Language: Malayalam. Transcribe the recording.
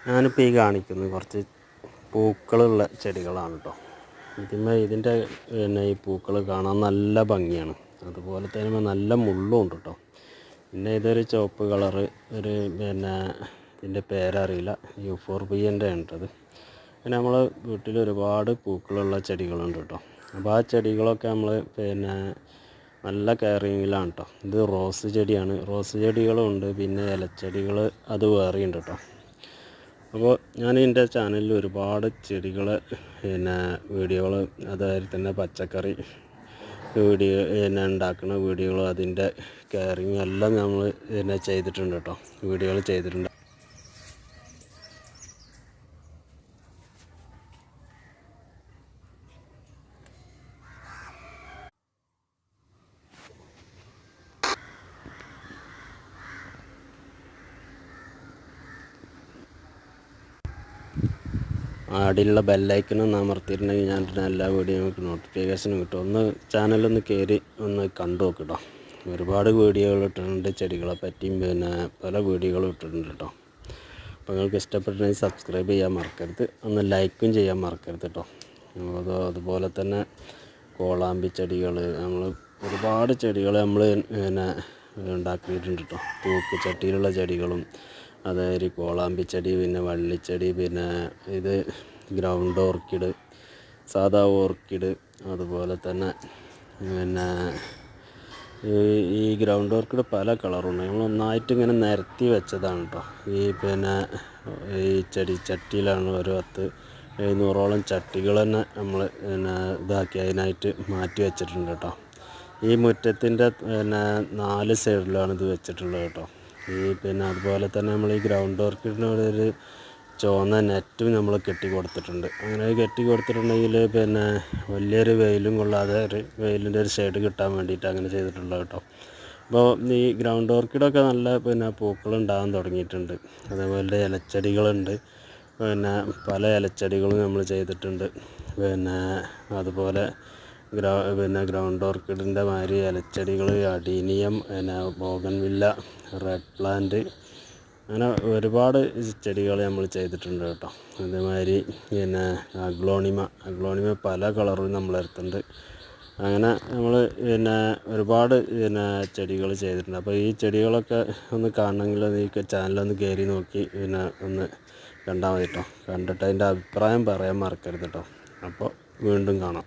ഞാനിപ്പോൾ ഈ കാണിക്കുന്നത് കുറച്ച് പൂക്കളുള്ള ചെടികളാണ് കേട്ടോ. ഇതിൻ്റെ ഈ പൂക്കൾ കാണാൻ നല്ല ഭംഗിയാണ്, അതുപോലെ തന്നെ നല്ല മുള്ളും ഉണ്ട് കേട്ടോ. പിന്നെ ഇതൊരു ചുവപ്പ് കളറ് ഇതിൻ്റെ പേരറിയില്ല, യൂഫോർബിയൻ്റെ ഉണ്ടത്. പിന്നെ നമ്മൾ വീട്ടിൽ ഒരുപാട് പൂക്കളുള്ള ചെടികളുണ്ട് കേട്ടോ. അപ്പോൾ ആ ചെടികളൊക്കെ നമ്മൾ നല്ല കെയറിങ്ങിലാണ് കേട്ടോ. ഇത് റോസ് ചെടിയാണ്, റോസ് ചെടികളും ഉണ്ട്, പിന്നെ ഇലച്ചെടികൾ അത് വേറെയുണ്ട് കേട്ടോ. അപ്പോൾ ഞാൻ എൻ്റെ ചാനലിൽ ഒരുപാട് ചെടികൾ വീഡിയോകൾ, അതായത് തന്നെ പച്ചക്കറി വീഡിയോ ഉണ്ടാക്കുന്ന വീഡിയോകൾ, അതിൻ്റെ കെയറിങ് എല്ലാം നമ്മൾ ചെയ്തിട്ടുണ്ട് കേട്ടോ, വീഡിയോകൾ ചെയ്തിട്ടുണ്ട്. അടിയിലുള്ള ബെല്ലൈക്കനൊന്ന് അമർത്തിയിട്ടുണ്ടെങ്കിൽ ഞാൻ എല്ലാ വീഡിയോ നമുക്ക് നോട്ടിഫിക്കേഷനും കിട്ടും. ഒന്ന് ചാനലൊന്ന് കയറി ഒന്ന് കണ്ടു നോക്കിട്ടോ. ഒരുപാട് വീഡിയോകൾ ഇട്ടിട്ടുണ്ട് ചെടികളെ പറ്റിയും, പല വീഡിയോകളും ഇട്ടിട്ടുണ്ട് കേട്ടോ. അപ്പോൾ നിങ്ങൾക്ക് ഇഷ്ടപ്പെട്ടിട്ടുണ്ടെങ്കിൽ സബ്സ്ക്രൈബ് ചെയ്യാൻ മറക്കരുത്, ഒന്ന് ലൈക്കും ചെയ്യാൻ മറക്കരുത് കേട്ടോ. അതുപോലെ തന്നെ കോളാമ്പി ചെടികൾ, നമ്മൾ ഒരുപാട് ചെടികൾ നമ്മൾ ഉണ്ടാക്കിയിട്ടുണ്ട് കേട്ടോ. തൂക്ക് ചട്ടിയിലുള്ള ചെടികളും, അതായത് കോളാമ്പി ചെടി, പിന്നെ വള്ളിച്ചെടി, പിന്നെ ഇത് ഗ്രൗണ്ട് ഓർക്കിഡ്, സാധാ ഓർക്കിഡ്, അതുപോലെ തന്നെ ഈ ഗ്രൗണ്ട് ഓർക്കിഡ് പല കളറുണ്ട്. നമ്മൾ ഒന്നായിട്ട് ഇങ്ങനെ നിരത്തി വെച്ചതാണ് കേട്ടോ. ഈ ചട്ടിയിലാണ് ഒരു 700ഓളം ചട്ടികൾ തന്നെ നമ്മൾ ഇതാക്കി അതിനായിട്ട് മാറ്റി വെച്ചിട്ടുണ്ട് കേട്ടോ. ഈ മുറ്റത്തിൻ്റെ 4 സൈഡിലാണ് ഇത് വെച്ചിട്ടുള്ളത് കേട്ടോ. അതുപോലെ തന്നെ നമ്മൾ ഈ ഗ്രൗണ്ട് ഓർക്കിഡിനോടൊരു ചുവന്ന നെറ്റും നമ്മൾ കെട്ടി കൊടുത്തിട്ടുണ്ട്. അങ്ങനെ കെട്ടി കൊടുത്തിട്ടുണ്ടെങ്കിൽ വലിയൊരു വെയിലും കൊള്ളാതെ വെയിലിൻ്റെ ഒരു ഷെയ്ഡ് കിട്ടാൻ വേണ്ടിയിട്ട് അങ്ങനെ ചെയ്തിട്ടുള്ളത് കേട്ടോ. അപ്പോൾ ഈ ഗ്രൗണ്ട് ഓർക്കിഡൊക്കെ നല്ല പൂക്കളുണ്ടാകാൻ തുടങ്ങിയിട്ടുണ്ട്. അതേപോലെ ഇലച്ചെടികളുണ്ട്, പല ഇലച്ചെടികളും നമ്മൾ ചെയ്തിട്ടുണ്ട്. അതുപോലെ ഗ്രൗണ്ട് ഓർക്കിഡിൻ്റെ മാതിരി ഇലച്ചെടികൾ, അഡീനിയം, ബോഗൺവില്ല, റെഡ് പ്ലാന്റ്, അങ്ങനെ ഒരുപാട് ചെടികൾ നമ്മൾ ചെയ്തിട്ടുണ്ട് കേട്ടോ. അതേമാതിരി അഗ്ലോണിമ പല കളറും നമ്മളെടുത്തുണ്ട്. അങ്ങനെ നമ്മൾ ഒരുപാട് ചെടികൾ ചെയ്തിട്ടുണ്ട്. അപ്പോൾ ഈ ചെടികളൊക്കെ ഒന്ന് കാണണമെങ്കിൽ ഈ ചാനലൊന്ന് കയറി നോക്കി ഒന്ന് കണ്ടാൽ മതി കേട്ടോ. കണ്ടിട്ട് അതിൻ്റെ അഭിപ്രായം പറയാൻ മറക്കരുത് കേട്ടോ. അപ്പോൾ വീണ്ടും കാണാം.